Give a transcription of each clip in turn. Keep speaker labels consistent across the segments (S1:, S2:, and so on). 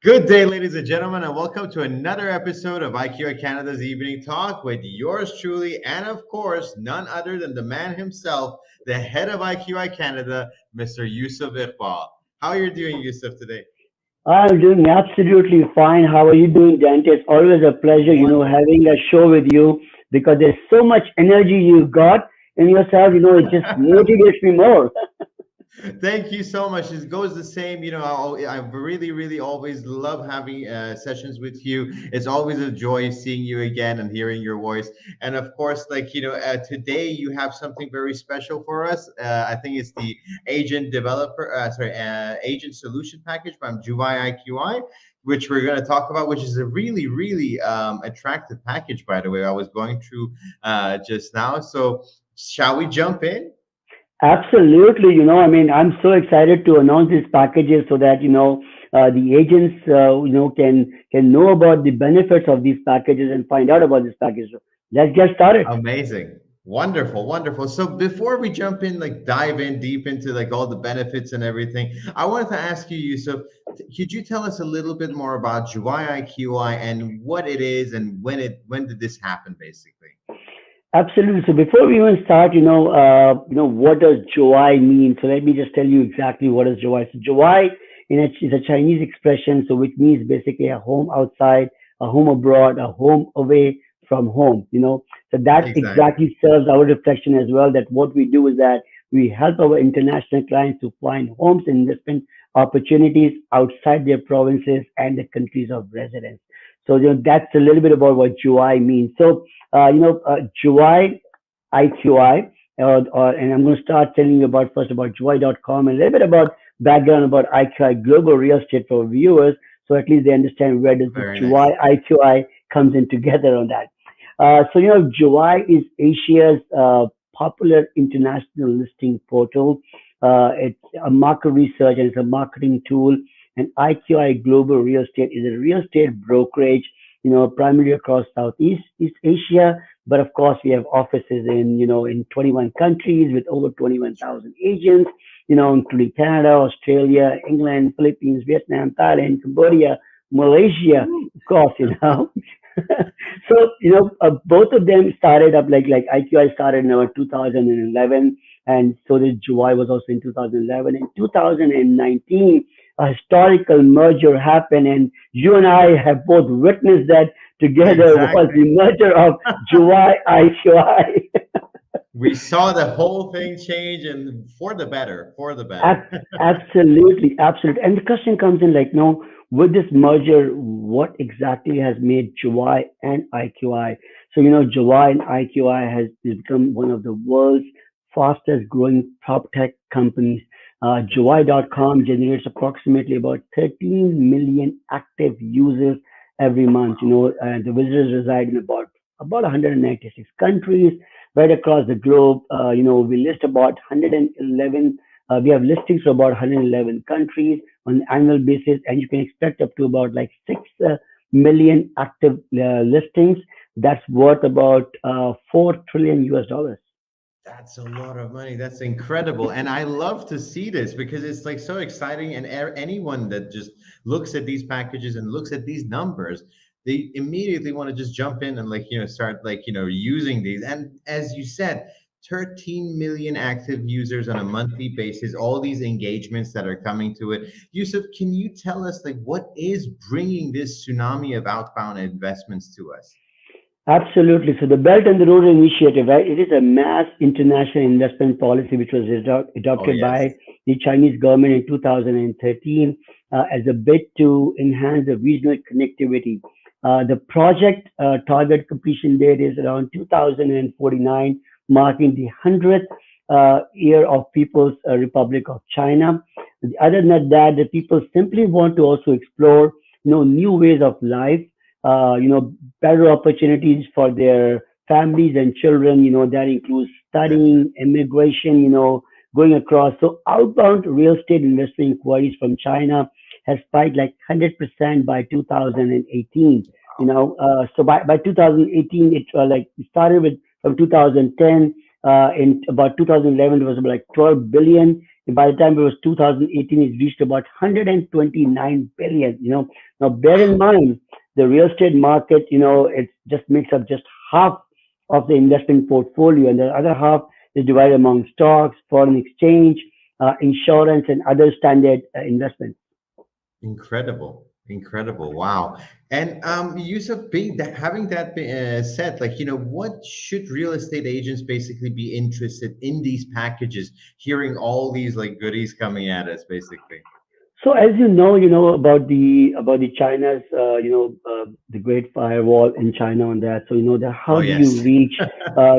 S1: Good day, ladies and gentlemen, and welcome to another episode of IQI Canada's Evening Talk with yours truly, and of course, none other than the man himself, the head of IQI Canada, Mr. Yousaf Iqbal. How are you doing, Yousaf, today?
S2: I'm doing absolutely fine. How are you doing, Dante? It's always a pleasure,
S1: Wonderful.
S2: having a show with you because there's so much energy you've got in yourself. It just motivates me more.
S1: Thank you so much. It goes the same. I really always love having sessions with you. It's always a joy seeing you again and hearing your voice. And of course, today you have something very special for us. I think it's the Agent Solution Package from Juwai IQI, which we're going to talk about, which is a really attractive package, by the way. I was going through just now. So, shall we jump in?
S2: Absolutely. I'm so excited to announce these packages so that, the agents, can know about the benefits of these packages and find out about this package. So let's get started.
S1: Amazing. Wonderful. So before we jump in, dive in deep into all the benefits and everything, I wanted to ask you, Yusuf, could you tell us a little bit more about Juwai IQI and what it is and when did this happen, basically?
S2: Absolutely. So before we even start, what does Juwai mean? So let me just tell you exactly what is Juwai. So Juwai, is a Chinese expression, so which means basically a home outside, a home abroad, a home away from home. So that
S1: Exactly.
S2: exactly serves our reflection as well. That what we do is that we help our international clients to find homes and investment opportunities outside their provinces and the countries of residence. So that's a little bit about what Juwai means. So Juwai IQI, and I'm going to start telling you about first about Juwai.com and a little bit about background about IQI Global Real Estate for viewers, so at least they understand where does this
S1: Very
S2: Juwai
S1: nice.
S2: IQI comes in together on that. Juwai is Asia's popular international listing portal. It's a market research and it's a marketing tool. And IQI Global Real Estate is a real estate brokerage, primarily across East Asia. But of course, we have offices in 21 countries with over 21,000 agents, including Canada, Australia, England, Philippines, Vietnam, Thailand, Cambodia, Malaysia, of course, So, both of them started up like IQI started in about 2011, and so did July was also in 2011. In 2019, a historical merger happened, and you and I have both witnessed that together was
S1: Exactly.
S2: the merger of July IQI.
S1: We saw the whole thing change and for the better, for the better.
S2: Absolutely, absolutely. And the question comes in like, no, with this merger, what exactly has made Juwai and IQI? So, Juwai and IQI has become one of the world's fastest growing prop tech companies. Juwai.com generates approximately about 13 million active users every month. The visitors reside in about 196 countries right across the globe. We list about 111 we have listings for about 111 countries on an annual basis, and you can expect up to about like 6 million active listings. That's worth about 4 trillion US dollars.
S1: That's a lot of money. That's incredible. And I love to see this because it's so exciting. And anyone that just looks at these packages and looks at these numbers, they immediately want to just jump in and start using these. And as you said, 13 million active users on a monthly basis, all these engagements that are coming to it. Yusuf, can you tell us what is bringing this tsunami of outbound investments to us?
S2: Absolutely. So the Belt and the Road Initiative, right? It is a mass international investment policy which was
S1: Oh,
S2: adopted
S1: yes.
S2: by the Chinese government in 2013 as a bid to enhance the regional connectivity. The project target completion date is around 2049, marking the 100th year of People's Republic of China. Other than that, the people simply want to also explore, new ways of life, better opportunities for their families and children. That includes
S1: Definitely.
S2: studying, immigration, going across. So outbound real estate investment inquiries from China has spiked like 100% by 2018. So by 2018, it started with from 2010. In about 2011, it was about like 12 billion. And by the time it was 2018, it reached about 129 billion. Now, bear in mind, the real estate market, it just makes up just half of the investment portfolio, and the other half is divided among stocks, foreign exchange, insurance, and other standard investments.
S1: Incredible, incredible. Wow. And Yusuf, being that having that said, like, what should real estate agents basically be interested in these packages, hearing all these like goodies coming at us, basically?
S2: So as you know about the China's the Great Firewall in China on that. So that how
S1: Oh,
S2: do you
S1: yes.
S2: reach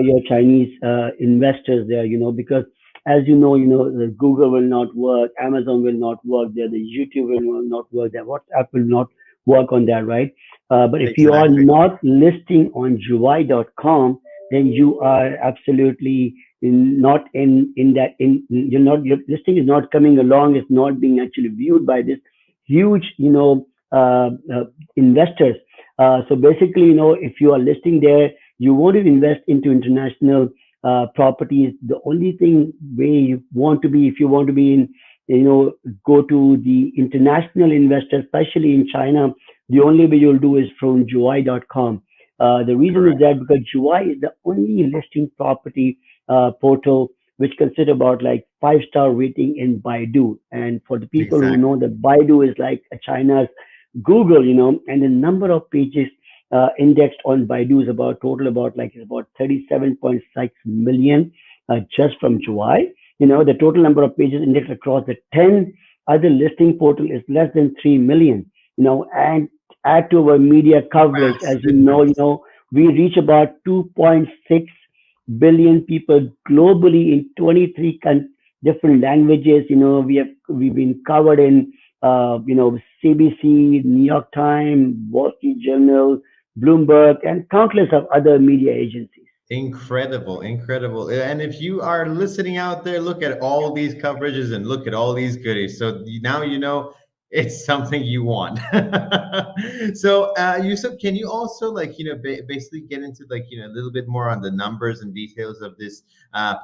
S2: your Chinese investors there? Because as the Google will not work, Amazon will not work there, the YouTube will not work there, WhatsApp will not work on that, right? But if you are
S1: Exactly.
S2: not listing on Juwai.com, then you are absolutely not in that you're not your listing is not coming along, it's not being actually viewed by this huge investors. So basically, if you are listing there, you want to invest into international properties. The only thing where you want to be, if you want to be in, go to the international investors, especially in China, the only way you'll do is from Juwai.com. The reason is
S1: Correct.
S2: that because Juwai is the only listing property portal which consider about like five-star rating in Baidu. And for the people who know
S1: Exactly.
S2: that Baidu is like China's Google, and the number of pages indexed on Baidu is about total about like it's about 37.6 million just from July. The total number of pages indexed across the 10 other listing portal is less than 3 million. And add to our media coverage, as
S1: Vast difference.
S2: we reach about 2.6 billion people globally in 23 different languages. We've been covered in CBC, New York Times, Wall Street Journal, Bloomberg, and countless of other media agencies.
S1: Incredible, incredible. And if you are listening out there, look at all these coverages and look at all these goodies. So now you know it's something you want. So, Yusuf, can you also like, basically get into like, a little bit more on the numbers and details of this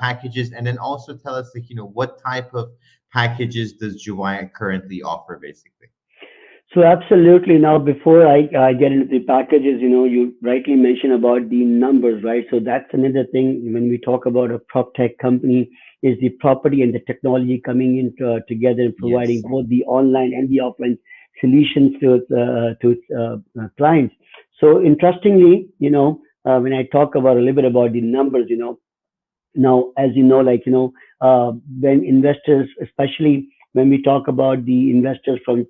S1: packages, and then also tell us like, what type of packages does Juwai currently offer, basically?
S2: So absolutely. Now, before I get into the packages, you rightly mentioned about the numbers, right? So that's another thing when we talk about a prop tech company is the property and the technology coming in together and providing
S1: Yes.
S2: both the online and the offline solutions to its clients. So interestingly, when I talk about a little bit about the numbers, now, as you know, like, when investors, especially when we talk about the investors from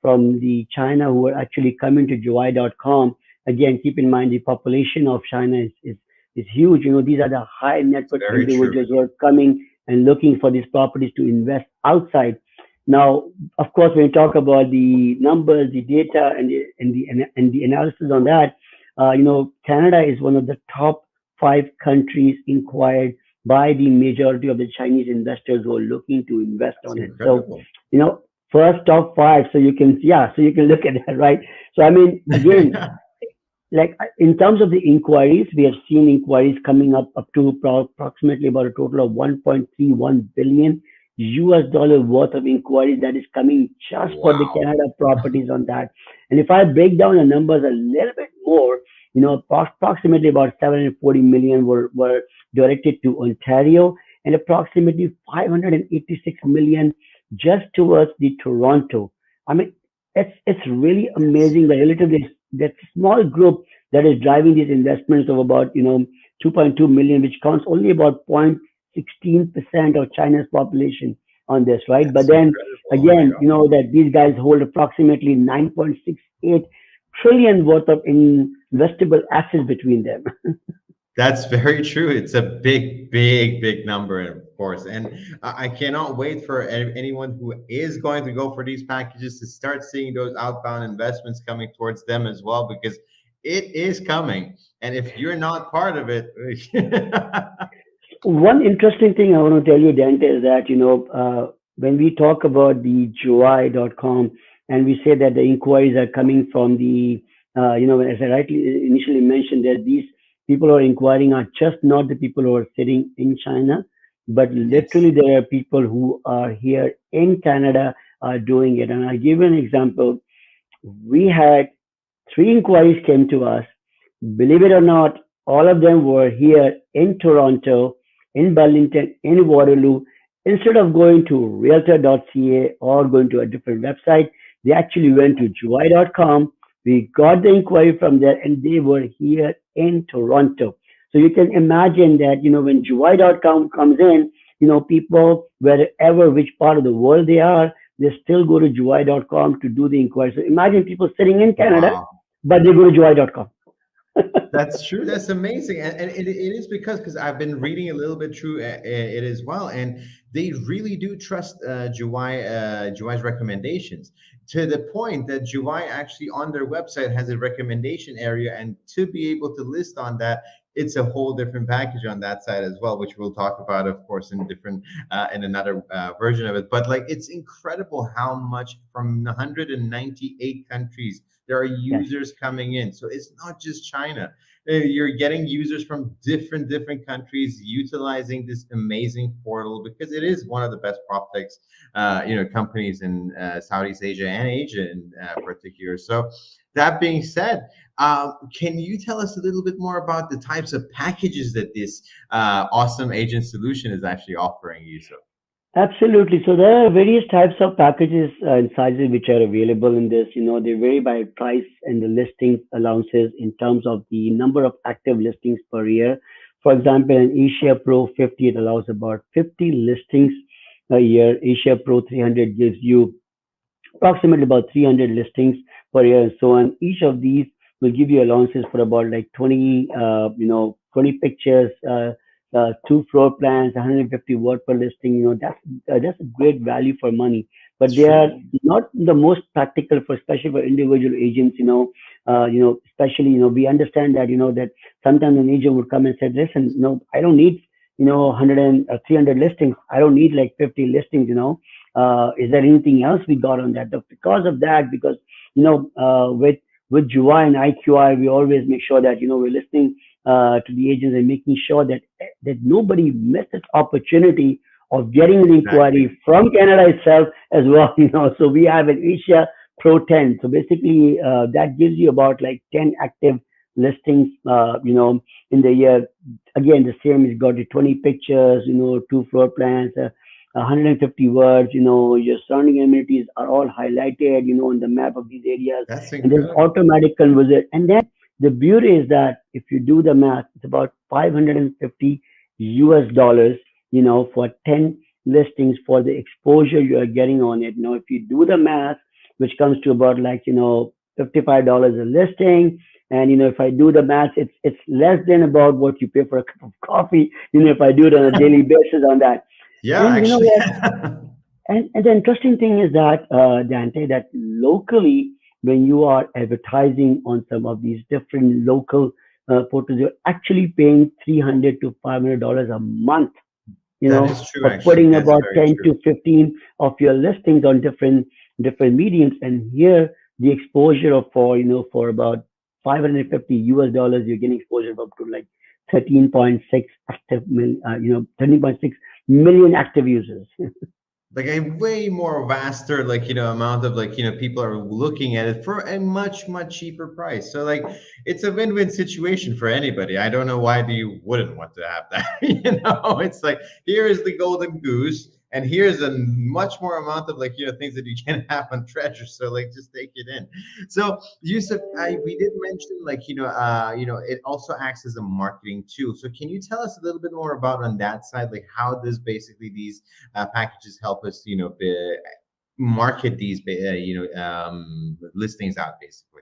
S2: the China who are actually coming to Juwai.com, again, keep in mind the population of China is huge. These are the high net
S1: It's
S2: worth
S1: very true.
S2: individuals who are coming and looking for these properties to invest outside. Now, of course, when we talk about the numbers, the data, and the analysis on that, Canada is one of the top five countries inquired by the majority of the Chinese investors who are looking to invest
S1: It's
S2: on it. So,
S1: incredible.
S2: you know, first top five. So you can, yeah, so you can look at that, right? So I mean, again, like in terms of the inquiries, we have seen inquiries coming up to approximately about a total of 1.31 billion US dollar worth of inquiries that is coming just for the
S1: Wow.
S2: Canada properties on that. And if I break down the numbers a little bit more, approximately about 740 million were directed to Ontario and approximately 586 million just towards the Toronto. I mean, it's really
S1: Yes.
S2: amazing that relatively that small group that is driving these investments of about 2.2 million, which counts only about 0.16% of China's population on this, right? But
S1: That's
S2: then
S1: incredible. Oh my
S2: again,
S1: God.
S2: that these guys hold approximately 9.68 trillion worth of investable assets between them.
S1: That's very true. It's a big, big, big number, of course. And I cannot wait for anyone who is going to go for these packages to start seeing those outbound investments coming towards them as well, because it is coming. And if you're not part of it,
S2: One interesting thing I want to tell you, Dante, is that, when we talk about the July.com and we say that the inquiries are coming from as I rightly initially mentioned, that these people who are inquiring are just not the people who are sitting in China, but
S1: yes,
S2: literally there are people who are here in Canada are doing it. And I'll give you an example. We had three inquiries came to us. Believe it or not, all of them were here in Toronto, in Burlington, in Waterloo. Instead of going to realtor.ca or going to a different website, they actually went to juwai.com. We got the inquiry from there and they were here in Toronto. So you can imagine that, when juwai.com comes in, people, wherever, which part of the world they are, they still go to juwai.com to do the inquiry. So imagine people sitting in Canada,
S1: Wow.
S2: but they go to juwai.com.
S1: That's true. That's amazing, and it is because I've been reading a little bit through it as well, and they really do trust Juwai's recommendations to the point that Juwai actually on their website has a recommendation area, and to be able to list on that, it's a whole different package on that side as well, which we'll talk about, of course, in different in another version of it. But like, it's incredible how much from 198 countries there are
S2: Yes.
S1: users coming in. So it's not just China. You're getting users from different countries utilizing this amazing portal because it is one of the best proptechs, companies in Southeast Asia and Asia in particular. So that being said, can you tell us a little bit more about the types of packages that this awesome agent solution is actually offering you? So
S2: Absolutely. So there are various types of packages and sizes which are available in this. They vary by price and the listing allowances in terms of the number of active listings per year. For example, in Asia Pro 50, it allows about 50 listings a year. Asia Pro 300 gives you approximately about 300 listings per year and so on. Each of these will give you allowances for about like 20, 20 pictures, two floor plans, 150 word per listing. That's a great value for money. But they are
S1: true.
S2: not the most practical for, especially for individual agents. Especially, we understand that, that sometimes an agent would come and say, listen, I don't need, 100 and 300 listings. I don't need like 50 listings. Is there anything else we got on that? Because of that, because with Juwai and IQI, we always make sure that we're listening to the agents and making sure that nobody misses opportunity of getting an
S1: Exactly.
S2: inquiry from Canada itself as well. So we have an Asia Pro 10. So basically, that gives you about like 10 active listings, in the year. Again, the same. It's got the 20 pictures, two floor plans, 150 words. Your surrounding amenities are all highlighted, on the map of these areas,
S1: That's
S2: and there's
S1: incredible.
S2: automatic conversion. And then the beauty is that if you do the math, it's about 550 US dollars, for 10 listings for the exposure you are getting on it. If you do the math, which comes to about like, $55 a listing. And if I do the math, it's less than about what you pay for a cup of coffee, if I do it on a daily basis on that.
S1: Yeah,
S2: And you know
S1: actually.
S2: what? And the interesting thing is that, Dante, that locally, when you are advertising on some of these different local portals, you're actually paying $300 to $500 a month,
S1: That is true,
S2: for
S1: actually.
S2: putting
S1: That's
S2: about
S1: very
S2: 10
S1: true.
S2: to 15 of your listings on different mediums. And here, the exposure of for about 550 US dollars, you're getting exposure of up to like 13.6 active, 13.6 million active users.
S1: Like a way more vaster, like, amount of, like, people are looking at it for a much cheaper price. So like, it's a win-win situation for anybody. I don't know why you wouldn't want to have that. It's like, here is the golden goose, and here's a much more amount of, like, things that you can have on treasure. So like, just take it in. So Yusuf, we did mention, like, it also acts as a marketing tool. So can you tell us a little bit more about on that side, like how does basically these packages help us, market these, listings out, basically.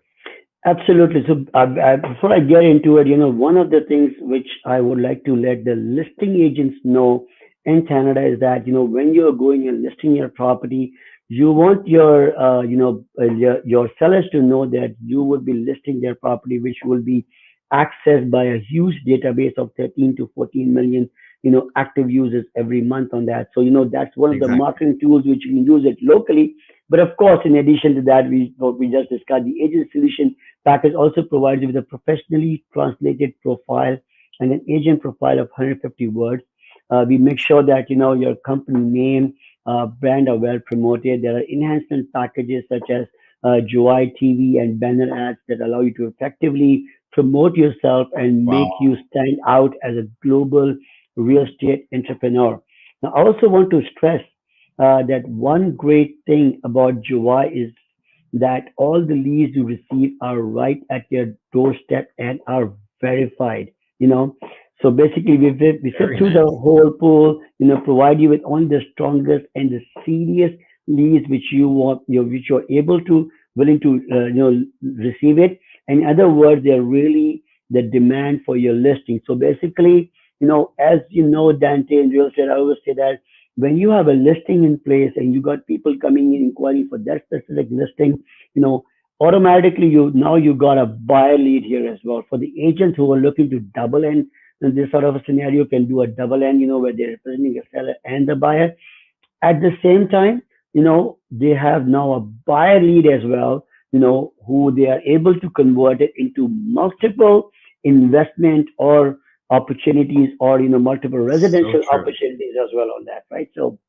S2: Absolutely. So, before I get into it, one of the things which I would like to let the listing agents know in Canada is that, when you're going and listing your property, you want your sellers to know that you would be listing their property, which will be accessed by a huge database of 13 to 14 million, active users every month on that. So, that's one of the
S1: Exactly.
S2: marketing tools which you can use it locally. But of course, in addition to that, what we just discussed, the agent solution package also provides you with a professionally translated profile and an agent profile of 150 words. We make sure that your company name, brand are well promoted. There are enhancement packages such as Juwai TV and banner ads that allow you to effectively promote yourself and make you
S1: Wow.
S2: stand out as a global real estate entrepreneur. Now, I also want to stress that one great thing about Juwai is that all the leads you receive are right at your doorstep and are verified. You know, so basically we sit
S1: Very
S2: through the
S1: nice.
S2: whole pool. You know, provide you with only the strongest and the serious leads which you want, which you're able to willing to receive it. And in other words, they're really the demand for your listing. So basically, as you know, Dante, in real estate, I always say that when you have a listing in place and you got people coming in inquiring for that specific listing, you know, automatically you got a buyer lead here as well. For the agents who are looking to double in this sort of a scenario can do a double end, where they're representing the seller and the buyer. At the same time, they have now a buyer lead as well, who they are able to convert it into multiple investment or opportunities, or multiple
S1: So
S2: residential
S1: true.
S2: opportunities as well on that, right? So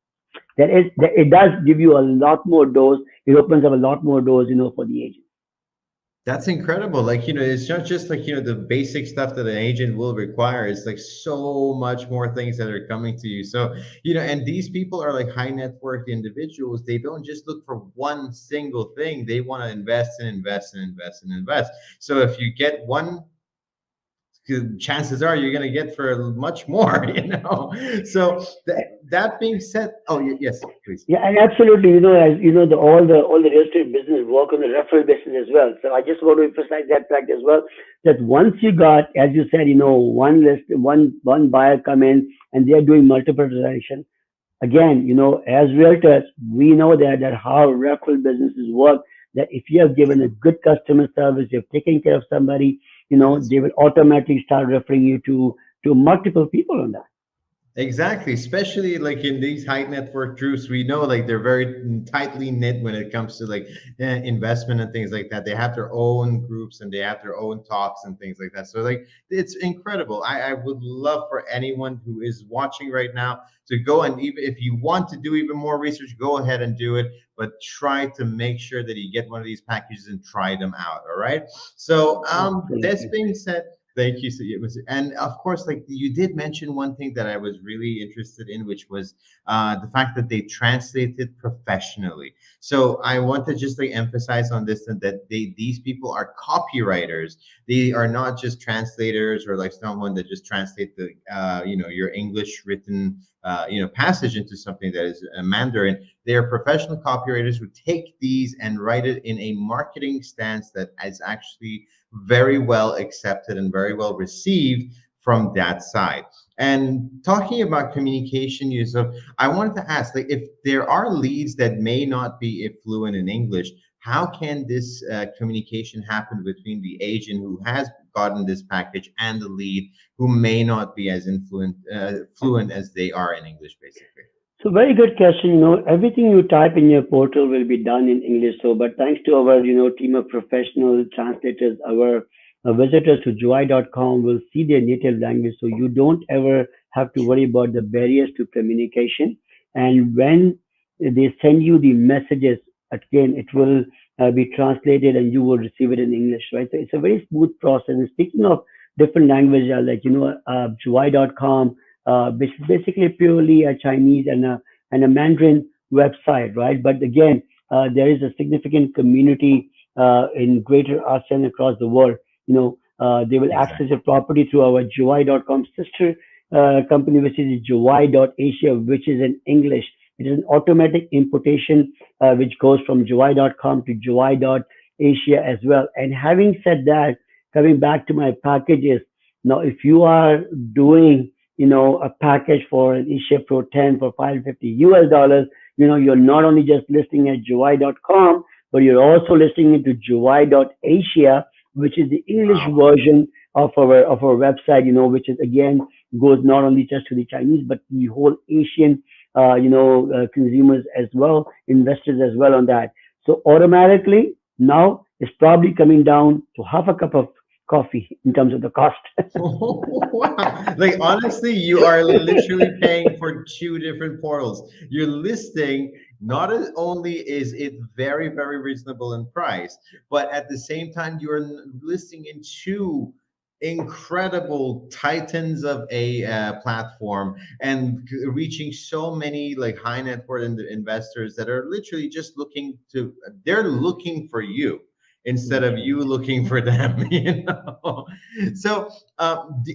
S2: it does give you a lot more doors. It opens up a lot more doors, for the agent.
S1: That's incredible. Like, it's not just like, the basic stuff that an agent will require. It's like so much more things that are coming to you. So, and these people are like high net worth individuals. They don't just look for one single thing. They want to invest and invest and invest and invest. So if you get one, chances are you're going to get for much more, So that being said, oh, yes, please.
S2: Yeah, and absolutely. As you know, all the real estate business work on the referral basis as well. So I just want to emphasize that fact as well. That once you got, as you said, one buyer come in and they are doing multiple transactions. Again, as realtors, we know that how referral businesses work. That if you have given a good customer service, you've taken care of somebody,
S1: Yes.
S2: they will automatically start referring you to multiple people on that.
S1: Exactly, especially like in these high net worth groups, we know like they're very tightly knit when it comes to like investment and things like that. They have their own groups and they have their own talks and things like that. So like it's incredible. I would love for anyone who is watching right now to go, and even if you want to do even more research, go ahead and do it. But try to make sure that you get one of these packages and try them out. All right. So this
S2: Absolutely.
S1: being said, thank you. So, yeah, and of course, like you did mention one thing that I was really interested in, which was the fact that they translated professionally. So I want to just like emphasize on this and that these people are copywriters. They are not just translators or like someone that just translate the your English written passage into something that is a Mandarin. They are professional copywriters who take these and write it in a marketing stance that is actually very well accepted and very well received from that side. And talking about communication, Yusuf, I wanted to ask, like, if there are leads that may not be fluent in English, how can this communication happen between the agent who has gotten this package and the lead who may not be as fluent as they are in English, basically?
S2: So very good question. Everything you type in your portal will be done in English. So, but thanks to our, team of professional translators, our visitors to Juwai.com will see their native language. So you don't ever have to worry about the barriers to communication. And when they send you the messages, again, it will be translated and you will receive it in English, right? So it's a very smooth process. And speaking of different languages, like, Juwai.com, which is basically purely a Chinese and a Mandarin website, right? But again, there is a significant community in Greater ASEAN and across the world. They will access
S1: Exactly.
S2: your property through our Juwai.com sister company, which is Juwai.asia, which is in English. It is an automatic importation which goes from Juwai.com to Juwai.asia as well. And having said that, coming back to my packages, now if you are doing a package for an eShip Pro 10 for 550 US dollars, you're not only just listing at Juwai.com, but you're also listing it to Juwai.asia, which is the English
S1: Wow.
S2: version of our website, which is again goes not only just to the Chinese, but the whole Asian, consumers as well, investors as well on that. So automatically now it's probably coming down to half a cup of coffee in terms of the cost.
S1: Wow. Like honestly, you are literally paying for two different portals. You're listing not only is it very, very reasonable in price, but at the same time, you're listing in two incredible titans of a platform and reaching so many like high net worth investors that are literally just looking to, they're looking for you instead
S2: That's
S1: of
S2: right.
S1: you looking for them, you know. So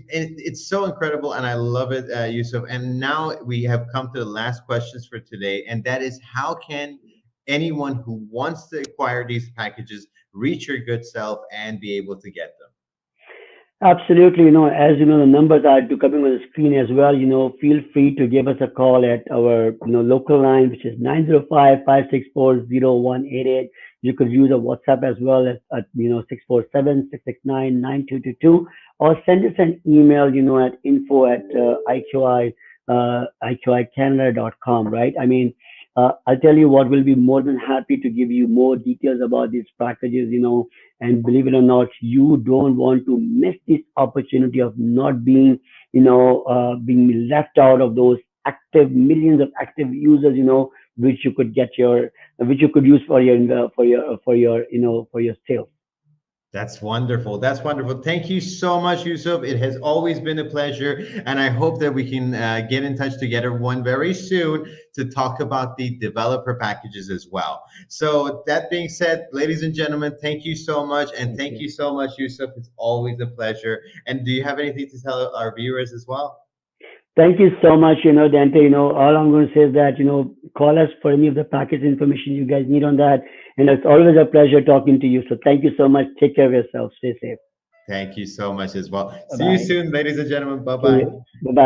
S1: it's so incredible and I love it, Yusuf. And now we have come to the last questions for today, and that is, how can anyone who wants to acquire these packages reach your good self and be able to get them?
S2: Absolutely. As you know, the numbers are coming on the screen as well. Feel free to give us a call at our, local line, which is 905-564-0188. You could use a WhatsApp as well at 647-669-9222, or send us an email, at info at iqicanada.com, right? I mean, I'll tell you what, we'll be more than happy to give you more details about these packages, and believe it or not, you don't want to miss this opportunity of not being, being left out of those active millions of active users, which you could get which you could use for your sales.
S1: That's wonderful. That's wonderful. Thank you so much, Yusuf. It has always been a pleasure. And I hope that we can get in touch together one very soon to talk about the developer packages as well. So, that being said, ladies and gentlemen, thank you so much. And
S2: Thank
S1: thank
S2: you.
S1: you so much, Yusuf. It's always a pleasure. And do you have anything to tell our viewers as well?
S2: Thank you so much, Dante. All I'm going to say is that, call us for any of the package information you guys need on that. And it's always a pleasure talking to you. So thank you so much. Take care of yourself. Stay safe.
S1: Thank you so much as well.
S2: Bye
S1: See you
S2: bye.
S1: soon, ladies and gentlemen. Bye
S2: See
S1: bye.
S2: you. Bye bye.